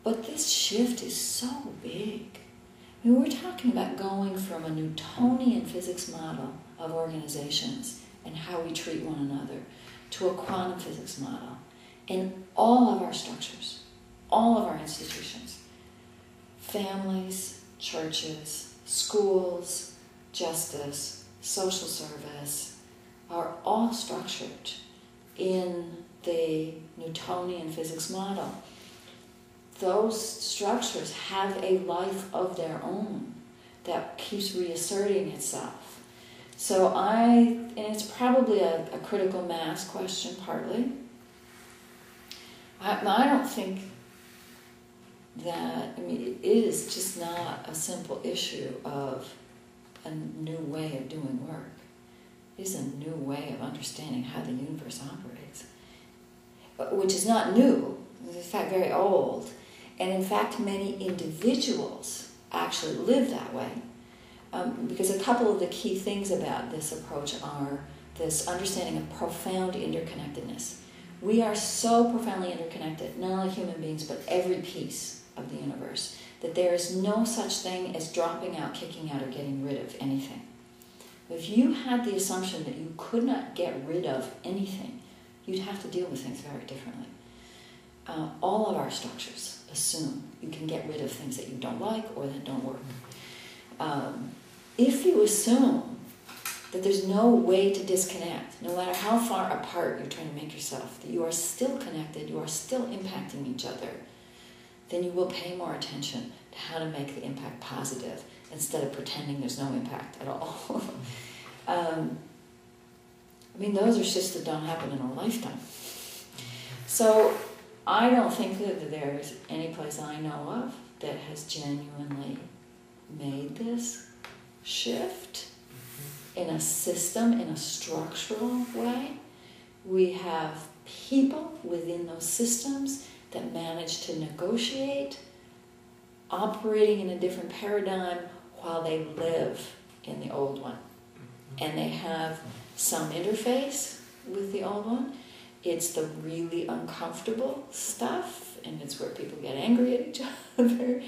But this shift is so big. I mean, we're talking about going from a Newtonian physics model of organizations and how we treat one another to a quantum physics model in all of our structures, all of our institutions, families, churches, schools, justice, social service, are all structured in the Newtonian physics model. Those structures have a life of their own that keeps reasserting itself. So and it's probably a critical mass question partly. I don't think that, it is just not a simple issue of a new way of doing work. It is a new way of understanding how the universe operates, which is not new, it's in fact very old. And in fact, many individuals actually live that way. Because a couple of the key things about this approach are this understanding of profound interconnectedness. We are so profoundly interconnected, not only human beings, but every piece of the universe, that there is no such thing as dropping out, kicking out, or getting rid of anything. If you had the assumption that you could not get rid of anything, you'd have to deal with things very differently. All of our structures assume you can get rid of things that you don't like or that don't work. If you assume that there's no way to disconnect, no matter how far apart you're trying to make yourself, that you are still connected, you are still impacting each other, then you will pay more attention to how to make the impact positive instead of pretending there's no impact at all. Those are shifts that don't happen in a lifetime. So I don't think that there's any place I know of that has genuinely made this shift in a system, in a structural way. We have people within those systems that manage to negotiate, operating in a different paradigm while they live in the old one. And they have some interface with the old one. It's the really uncomfortable stuff, and it's where people get angry at each other.